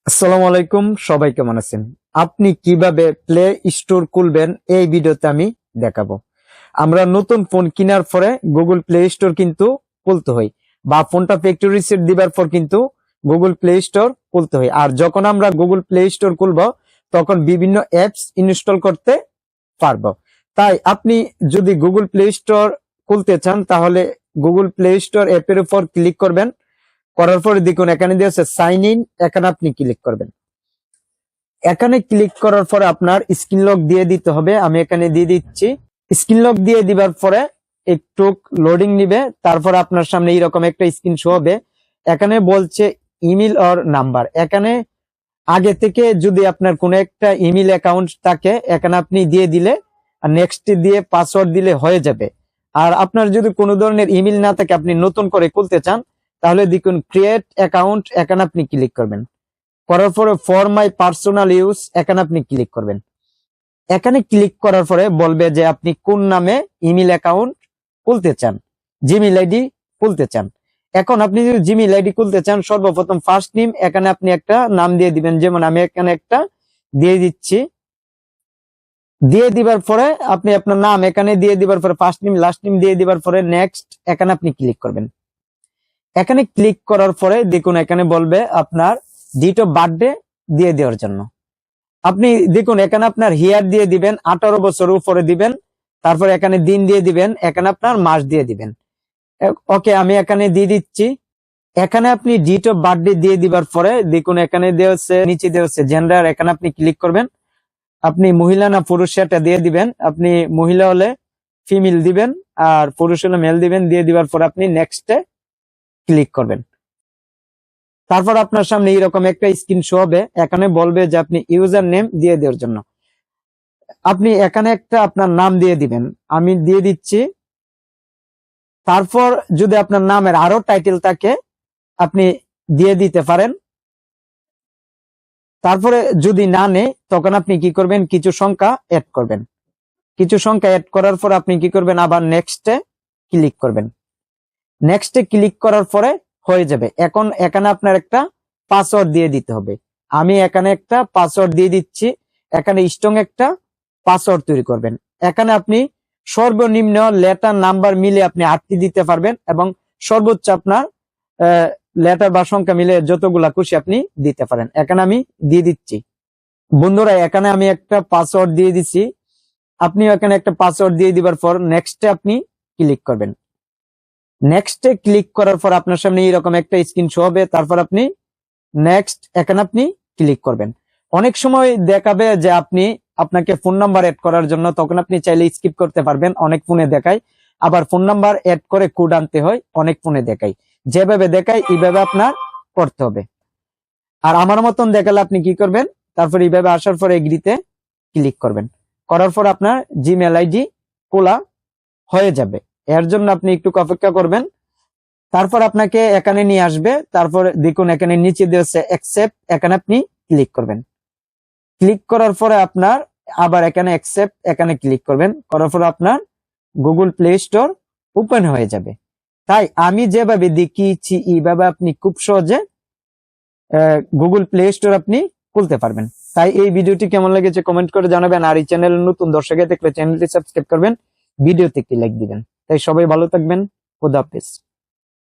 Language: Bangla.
আসসালামু আলাইকুম, সবাই কেমন আছেন? আপনি কিভাবে প্লে স্টোর খুলবেন এই ভিডিওতে আমি দেখাবো। আমরা নতুন ফোন কেনার পরে গুগল প্লে স্টোর কিন্তু খুলতে হয়, বা ফোনটা ফ্যাক্টরি রিসেট দিবার পর কিন্তু গুগল প্লে স্টোর খুলতে হয়। আর যখন আমরা গুগল প্লে স্টোর খুলবো তখন বিভিন্ন অ্যাপস ইনস্টল করতে পারবো। তাই আপনি যদি গুগল প্লে স্টোর খুলতে চান তাহলে গুগল প্লে স্টোর অ্যাপের উপর ক্লিক করবেন। করার পরে দেখুন এখানে দিয়েছে সাইন ইন, এখানে আপনি ক্লিক করবেন। এখানে ক্লিক করার পরে আপনার স্ক্রিন লক দিয়ে দিতে হবে। আমি এখানে দিয়ে দিচ্ছি। স্ক্রিন লক দিয়ে দিবার পরে একটু লোডিং নিবে, তারপর আপনার সামনে এইরকম একটা স্ক্রিন শো হবে। এখানে বলছে ইমেল অর নাম্বার। এখানে আগে থেকে যদি আপনার কোনো একটা ইমেল অ্যাকাউন্ট থাকে এখানে আপনি দিয়ে দিলে আর নেক্সট দিয়ে পাসওয়ার্ড দিলে হয়ে যাবে। আর আপনার যদি কোনো ধরনের ইমেল না থাকে, আপনি নতুন করে খুলতে চান, তাহলে দেখুন ক্রিয়েট অ্যাকাউন্ট, এখানে আপনি ক্লিক করবেন। করার পরে ফর মাই পার্সোনাল ইউজ এখানে আপনি ক্লিক করবেন। এখানে ক্লিক করার পরে বলবে যে আপনি কোন নামে ইমেল অ্যাকাউন্ট খুলতে চান, জিমেইল আইডি খুলতে চান। এখন আপনি যদি জিমেইল আইডি খুলতে চান, সর্বপ্রথম ফার্স্ট নেম এখানে আপনি একটা নাম দিয়ে দিবেন। যেমন আমি এখানে একটা দিয়ে দিচ্ছি। দিয়ে দিবার পরে আপনি আপনার নাম এখানে দিয়ে দিবার পরে ফার্স্ট নেম লাস্ট নেম দিয়ে দিবার পরে নেক্সট এখানে আপনি ক্লিক করবেন। এখানে ক্লিক করার পরে দেখুন এখানে বলবে আপনার ডেট অফ বার্থডে দিয়ে দেওয়ার জন্য। আপনি দেখুন এখানে আপনার হিয়ার দিয়ে দিবেন, 18 বছর উপরে দিবেন। তারপর এখানে দিন দিয়ে দিবেন, এখানে আপনার মাস দিয়ে দিবেন। ওকে, আমি এখানে দিয়ে দিচ্ছি। এখানে আপনি ডেট অফ বার্থডে দিয়ে দিবার পরে দেখুন এখানে দেওয়া হচ্ছে, নিচে দেওয়া হচ্ছে জেন্ডার, এখানে আপনি ক্লিক করবেন। আপনি মহিলা না পুরুষ সেটা দিয়ে দিবেন। আপনি মহিলা হলে ফিমেল দিবেন, আর পুরুষ হলে মেল দিবেন। দিয়ে দিবার পর আপনি নেক্সটে ক্লিক করবেন। তারপর আপনার সামনে এইরকম একটা স্ক্রিন শো হবে। এখানে বলবে যে আপনি ইউজার নেম দিয়ে দেওয়ার জন্য আপনি এখানে একটা আপনার নাম দিয়ে দিবেন। আমি দিয়ে দিচ্ছি। তারপর যদি আপনার নামের আরো টাইটেল থাকে আপনি দিয়ে দিতে পারেন। তারপরে যদি না নেই তখন আপনি কি করবেন, কিছু সংখ্যা অ্যাড করবেন। কিছু সংখ্যা অ্যাড করার পর আপনি কি করবেন, আবার নেক্সটে ক্লিক করবেন। নেক্সটে ক্লিক করার পরে হয়ে যাবে। এখন এখানে আপনার একটা পাসওয়ার্ড দিয়ে দিতে হবে। আমি এখানে একটা পাসওয়ার্ড দিয়ে দিচ্ছি। এখানে স্ট্রং একটা পাসওয়ার্ড তৈরি করবেন। এখানে আপনি সর্বনিম্ন লেটার নাম্বার মিলে আপনি 8টি দিতে পারবেন, এবং সর্বোচ্চ আপনার লেটার বা সংখ্যা মিলে যতগুলা খুশি আপনি দিতে পারেন। এখানে আমি দিয়ে দিচ্ছি। বন্ধুরা, এখানে আমি একটা পাসওয়ার্ড দিয়ে দিচ্ছি। আপনি এখানে একটা পাসওয়ার্ড দিয়ে দিবার পর নেক্সটে আপনি ক্লিক করবেন। নেক্সটে ক্লিক করার পর আপনার সামনে এরকম একটা স্ক্রিন শো হবে। তারপর আপনি নেক্সট এখানে আপনি ক্লিক করবেন। অনেক সময় দেখাবে যে আপনি আপনাকে ফোন নাম্বার এড করার জন্য, তখন আপনি চাইলে স্কিপ করতে পারবেন। অনেক ফোনে দেখায়। আবার ফোন নাম্বার এড করে কোড আনতে হয়, অনেক ফোনে দেখায়। যেভাবে দেখায় এইভাবে আপনার করতে হবে। আর আমার মতন দেখালে আপনি কি করবেন, তারপর এইভাবে আসার পর এগ্রিতে ক্লিক করবেন। করার পর আপনার জিমেইল আইডি খোলা হয়ে যাবে। এর জন্য আপনি একটু অপেক্ষা করবেন। তারপর আপনাকে এখানে নিয়ে আসবে। তারপর দেখুন এখানে নিচে দিয়েছে অ্যাকসেপ্ট, এখানে আপনি ক্লিক করবেন। ক্লিক করার পরে আপনার আবার এখানে অ্যাকসেপ্ট, এখানে ক্লিক করবেন। করার পর আপনার গুগল প্লে স্টোর ওপেন হয়ে যাবে। তাই আমি যেভাবে দেখিয়েছি এইভাবে আপনি খুব সহজে গুগল প্লে স্টোর আপনি খুলতে পারবেন। তাই এই ভিডিওটি কেমন লেগেছে কমেন্ট করে জানাবেন। আর এই চ্যানেল নতুন দর্শক দেখলে চ্যানেলটি সাবস্ক্রাইব করবেন, ভিডিওতে একটি লাইক দিবেন। তাই সবাই ভালো থাকবেন। খোদা হাফেজ।